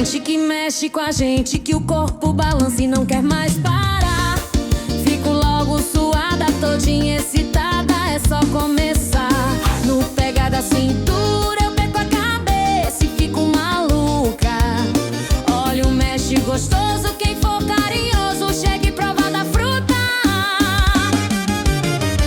quente que mexe com a gente, que o corpo balança e não quer mais parar. Fico logo suada, todinha excitada, é só começar. No pega da cintura eu perco a cabeça e fico maluca. Olha o mexe gostoso, quem for carinhoso chega e prova da fruta.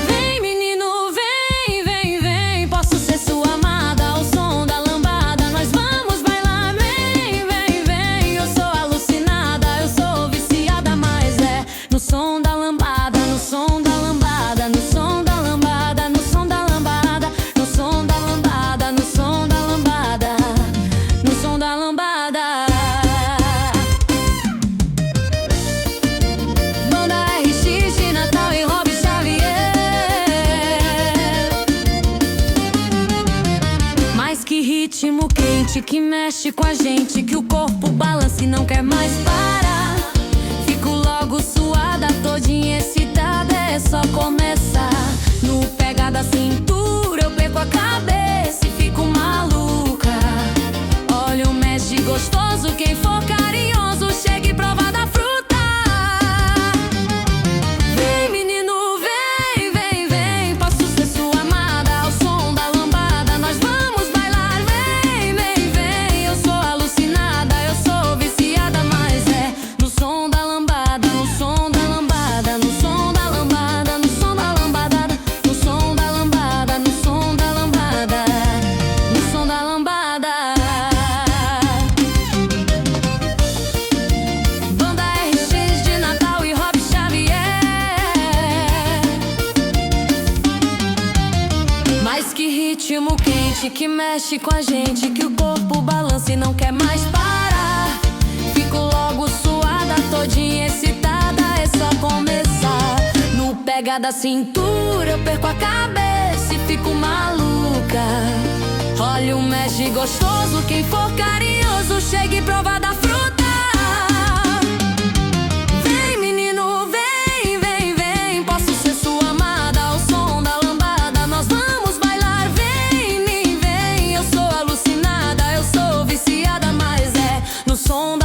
Vem menino, vem, vem, vem, posso ser sua amada ao som da lambada. Nós vamos bailar, vem, vem, vem. Eu sou alucinada, eu sou viciada, mas é no som da lambada, no som da lambada, no som da lambada, no som da lambada, no som da lambada, no som da lambada, no som da lambada. Banda RX de Natal e Rob Xavier. Mas que ritmo quente que mexe com a gente, que o corpo balança e não quer mais parar. Fico logo suada, todinha excitada, é só começar. No pega da cintura eu perco a cabeça e fico maluca. Olha o mexe gostoso, quem for carinhoso chega e prova da fruta. Vem menino, vem, vem, vem, posso ser sua amada ao som da lambada. Nós vamos bailar, vem, vem, vem. Eu sou alucinada, eu sou viciada, mas é no som da lambada, no som da lambada, no som da lambada, no som da lambada, no som da lambada, no som da lambada, no som da lambada. Banda RX de Natal e Rob Xavier. Mas que ritmo quente que mexe com a gente, que o corpo balança e não quer mais parar. Fico logo suada, todinha excitada, é só começar. No pega da cintura eu perco a cabeça e fico maluca. Olha o mexe gostoso, quem for carinhoso chega e prova da fruta. Vem menino, vem, vem, vem, posso ser sua amada ao som da lambada. Nós vamos bailar, vem, vem, vem. Eu sou alucinada, eu sou viciada, mas é no som